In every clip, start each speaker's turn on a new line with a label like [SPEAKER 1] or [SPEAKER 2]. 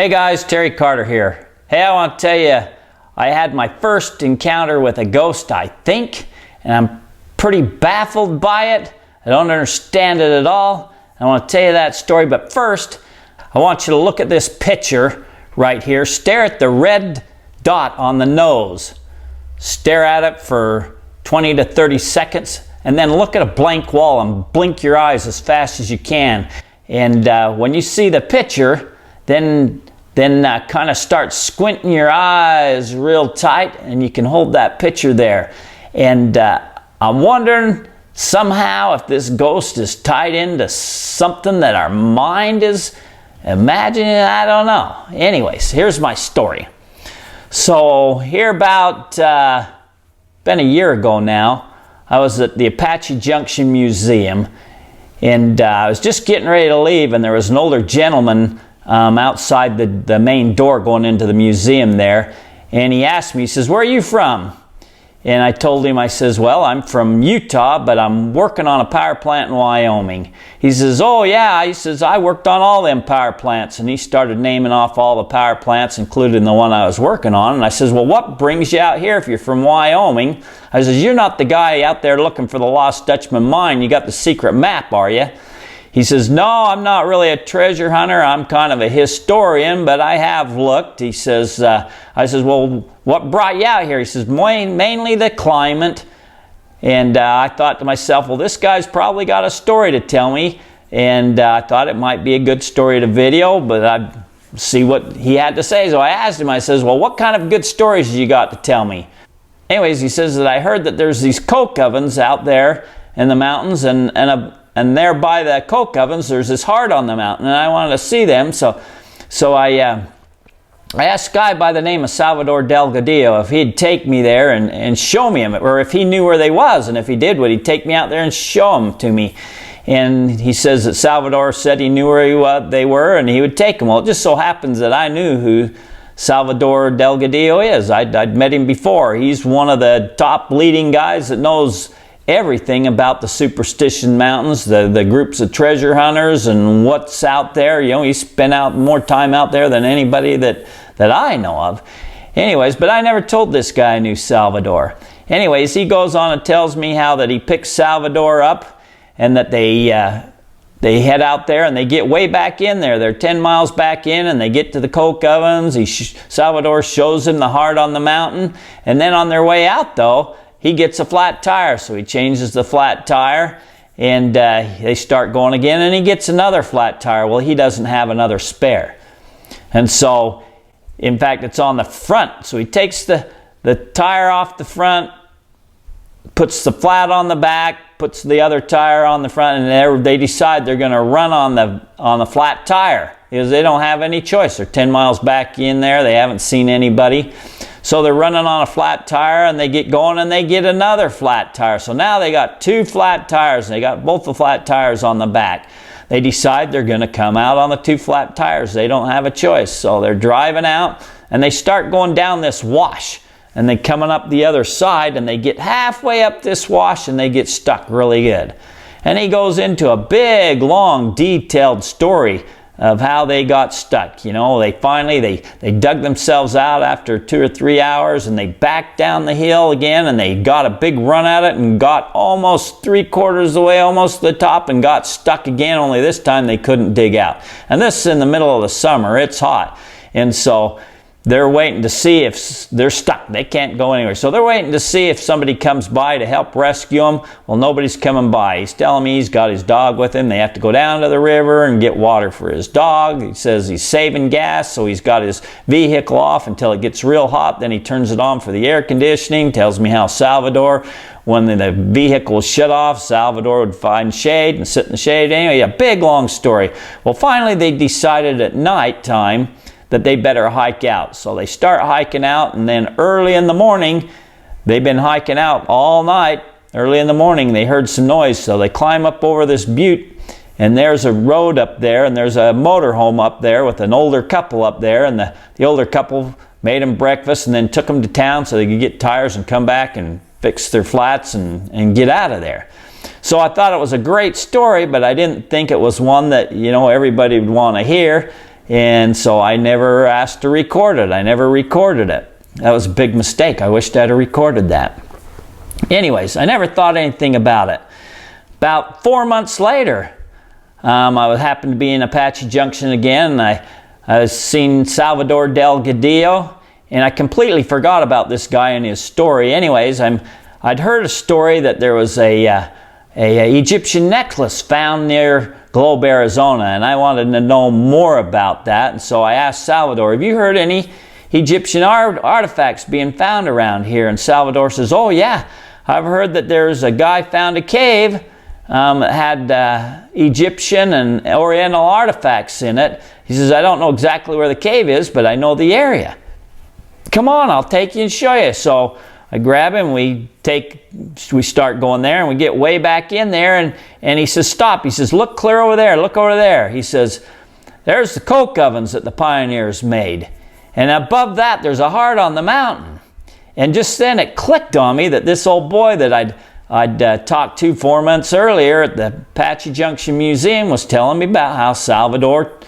[SPEAKER 1] Hey guys, Terry Carter here. Hey, I want to tell you, I had my first encounter with a ghost, I think, and I'm pretty baffled by it. I don't understand it at all. I want to tell you that story, but first, I want you to look at this picture right here. Stare at the red dot on the nose. Stare at it for 20 to 30 seconds, and then look at a blank wall and blink your eyes as fast as you can. And when you see the picture, then kind of start squinting your eyes real tight, and you can hold that picture there. And I'm wondering somehow if this ghost is tied into something that our mind is imagining. I don't know. Anyways, here's my story. So here about been a year ago now, I was at the Apache Junction Museum, and I was just getting ready to leave, and there was an older gentleman outside the main door going into the museum there, and he asked me, he says, "Where are you from?" And I told him, I says, "Well, I'm from Utah, but I'm working on a power plant in Wyoming." He says, "Oh yeah," he says, "I worked on all them power plants." And he started naming off all the power plants, including the one I was working on. And I says, "Well, what brings you out here if you're from Wyoming?" I says, "You're not the guy out there looking for the lost Dutchman mine. You got the secret map, are you?" He says, "No, I'm not really a treasure hunter. I'm kind of a historian, but I have looked." He says, I says, "Well, what brought you out here?" He says, "Mainly the climate." And I thought to myself, well, this guy's probably got a story to tell me. And I thought it might be a good story to video, but I'd see what he had to say. So I asked him, I says, "Well, what kind of good stories you got to tell me?" Anyways, he says that I heard that there's these coke ovens out there in the mountains, and there by the coke ovens, there's this heart on the mountain, and I wanted to see them. So I asked a guy by the name of Salvador Delgadillo if he'd take me there and show me them, or if he knew where they was, and if he did, would he take me out there and show them to me? And he says that Salvador said he knew where they were, and he would take them. Well, it just so happens that I knew who Salvador Delgadillo is. I'd met him before. He's one of the top leading guys that knows everything about the Superstition Mountains, the groups of treasure hunters and what's out there. You know, he spent out more time out there than anybody that I know of. Anyways, but I never told this guy I knew Salvador. Anyways, he goes on and tells me how that he picks Salvador up, and that they head out there and they get way back in there. They're 10 miles back in, and they get to the coke ovens. Salvador shows him the heart on the mountain, and then on their way out though, he gets a flat tire, so he changes the flat tire, and they start going again, and he gets another flat tire. Well, he doesn't have another spare. And so, in fact, it's on the front. So he takes the tire off the front, puts the flat on the back, puts the other tire on the front, and they decide they're going to run on the flat tire, because they don't have any choice. They're 10 miles back in there. They haven't seen anybody. So they're running on a flat tire, and they get going, and they get another flat tire. So now they got two flat tires, and they got both the flat tires on the back. They decide they're going to come out on the two flat tires. They don't have a choice. So they're driving out, and they start going down this wash, and they're coming up the other side, and they get halfway up this wash, and they get stuck really good. And he goes into a big, long, detailed story of how they got stuck. You know, they dug themselves out after 2 or 3 hours, and they backed down the hill again, and they got a big run at it and got almost 3/4 of the way, almost to the top, and got stuck again, only this time they couldn't dig out. And this is in the middle of the summer. It's hot. And so they're waiting to see if they're stuck. They can't go anywhere. So they're waiting to see if somebody comes by to help rescue them. Well, nobody's coming by. He's telling me he's got his dog with him. They have to go down to the river and get water for his dog. He says he's saving gas, so he's got his vehicle off until it gets real hot. Then he turns it on for the air conditioning. Tells me how Salvador, when the vehicle was shut off, Salvador would find shade and sit in the shade. Anyway, a big, long story. Well, finally they decided at night time that they better hike out. So they start hiking out, and then early in the morning, they've been hiking out all night. Early in the morning, they heard some noise, so they climb up over this butte, and there's a road up there, and there's a motorhome up there with an older couple up there, and the older couple made them breakfast and then took them to town so they could get tires and come back and fix their flats and get out of there. So I thought it was a great story, but I didn't think it was one that, you know, everybody would want to hear. And so I never asked to record it. I never recorded it. That was a big mistake. I wished I'd have recorded that. Anyways, I never thought anything about it. About 4 months later, I happened to be in Apache Junction again, and I seen Salvador Delgadillo, and I completely forgot about this guy and his story. Anyways, I'd heard a story that there was a Egyptian necklace found near Globe, Arizona, and I wanted to know more about that. And so I asked Salvador, have you heard any Egyptian artifacts being found around here? And Salvador says, oh yeah, I've heard that there's a guy found a cave that had Egyptian and Oriental artifacts in it. He says, I don't know exactly where the cave is, but I know the area. Come on, I'll take you and show you. So I grab him, we start going there, and we get way back in there, and he says, stop. He says, look clear over there, look over there. He says, there's the coke ovens that the pioneers made. And above that, there's a heart on the mountain. And just then it clicked on me that this old boy that I'd talked to 4 months earlier at the Apache Junction Museum was telling me about how Salvador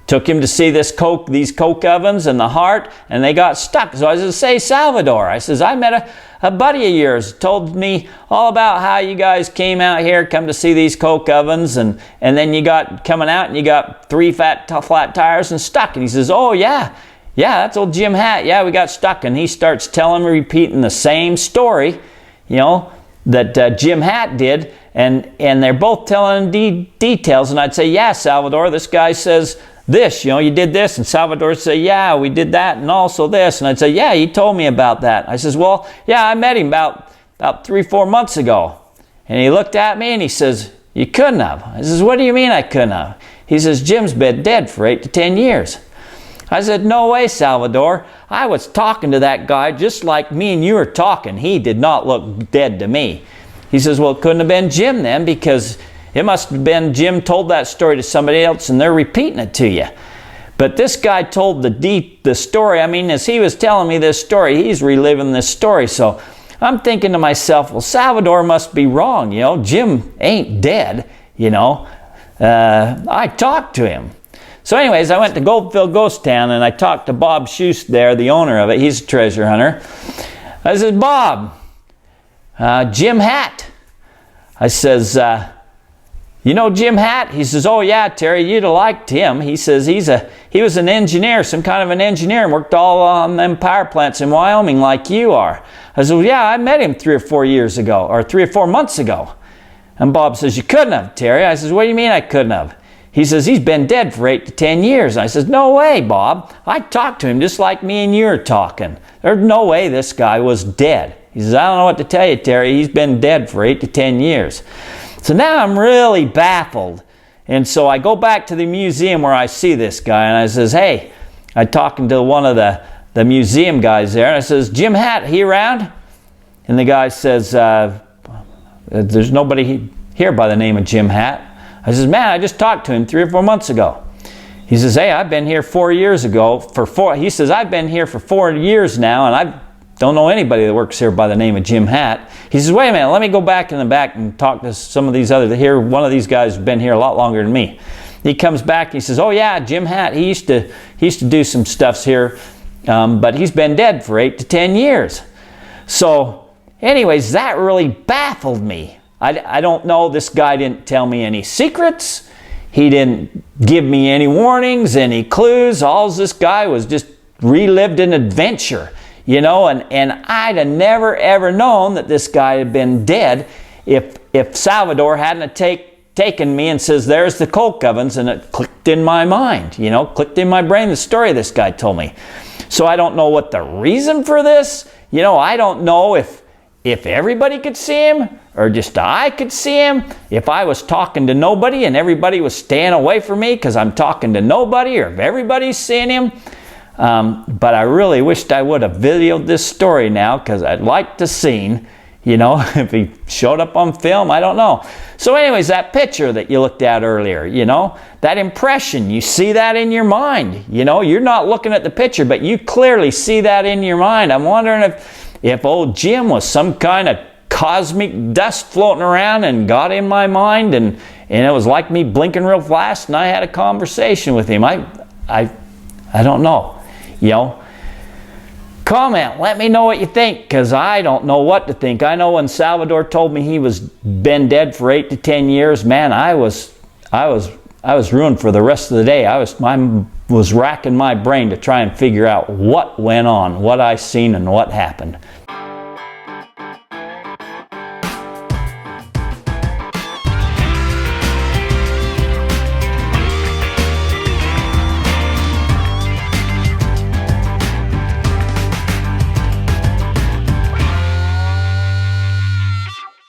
[SPEAKER 1] took him to see these coke ovens and the heart, and they got stuck. So I said, say, Salvador, I says, I met a buddy of yours, told me all about how you guys came out here, come to see these coke ovens, and then you got coming out and you got 3 flat tires and stuck. And he says, oh yeah, that's old Jim Hatt. Yeah, we got stuck. And he starts telling me, repeating the same story, you know, that Jim Hatt did, and they're both telling details. And I'd say, yeah, Salvador, this guy says this, you know, you did this. And Salvador would say, yeah, we did that, and also this. And I'd say, yeah, he told me about that. I says, well, yeah, I met him about 3-4 months ago. And he looked at me and he says, you couldn't have. I says, what do you mean I couldn't have? He says, Jim's been dead for 8 to 10 years. I said, no way, Salvador. I was talking to that guy just like me and you were talking. He did not look dead to me. He says, well, it couldn't have been Jim then, because it must have been Jim told that story to somebody else and they're repeating it to you. But this guy told the story. I mean, as he was telling me this story, he's reliving this story. So I'm thinking to myself, well, Salvador must be wrong. You know, Jim ain't dead, you know. I talked to him. So anyways, I went to Goldfield Ghost Town and I talked to Bob Schust there, the owner of it. He's a treasure hunter. I said, Bob, Jim Hatt. I says, you know Jim Hatt? He says, oh yeah, Terry, you'd have liked him. He says he was an engineer, some kind of an engineer, and worked all on them power plants in Wyoming like you are. I said, well, yeah, I met him 3 or 4 years ago, or 3 or 4 months ago. And Bob says, you couldn't have, Terry. I says, what do you mean I couldn't have? He says, he's been dead for 8 to 10 years. I says, no way, Bob. I talked to him just like me and you are talking. There's no way this guy was dead. He says, I don't know what to tell you, Terry. He's been dead for 8 to 10 years. So now I'm really baffled. And so I go back to the museum where I see this guy, and I says, hey, I'm talking to one of the museum guys there, and I says, Jim Hatt, he around? And the guy says, there's nobody here by the name of Jim Hatt. I says, man, I just talked to him 3 or 4 months ago. He says, hey, I've been here 4 years ago. He says, I've been here for 4 years now, and I don't know anybody that works here by the name of Jim Hatt. He says, wait a minute, let me go back in the back and talk to some of these others. Here, one of these guys has been here a lot longer than me. He comes back and he says, oh yeah, Jim Hatt, he used to do some stuffs here, but he's been dead for 8 to 10 years. So anyways, that really baffled me. I don't know, this guy didn't tell me any secrets. He didn't give me any warnings, any clues. All this guy was just relived an adventure, you know, and I'd have never ever known that this guy had been dead if Salvador hadn't have taken me and says, there's the coke ovens, and it clicked in my mind, you know, clicked in my brain, the story this guy told me. So I don't know what the reason for this, you know, I don't know if everybody could see him, or just I could see him, if I was talking to nobody and everybody was staying away from me because I'm talking to nobody, or if everybody's seeing him. But I really wished I would have videoed this story now, because I'd like to see, you know, if he showed up on film, I don't know. So anyways, that picture that you looked at earlier, you know, that impression, you see that in your mind. You know, you're not looking at the picture, but you clearly see that in your mind. I'm wondering if old Jim was some kind of cosmic dust floating around and got in my mind, and it was like me blinking real fast and I had a conversation with him. I I don't know. You know, comment, let me know what you think, because I don't know what to think. I know when Salvador told me he was been dead for 8 to 10 years, man, I was ruined for the rest of the day. I was racking my brain to try and figure out what went on, what I seen and what happened.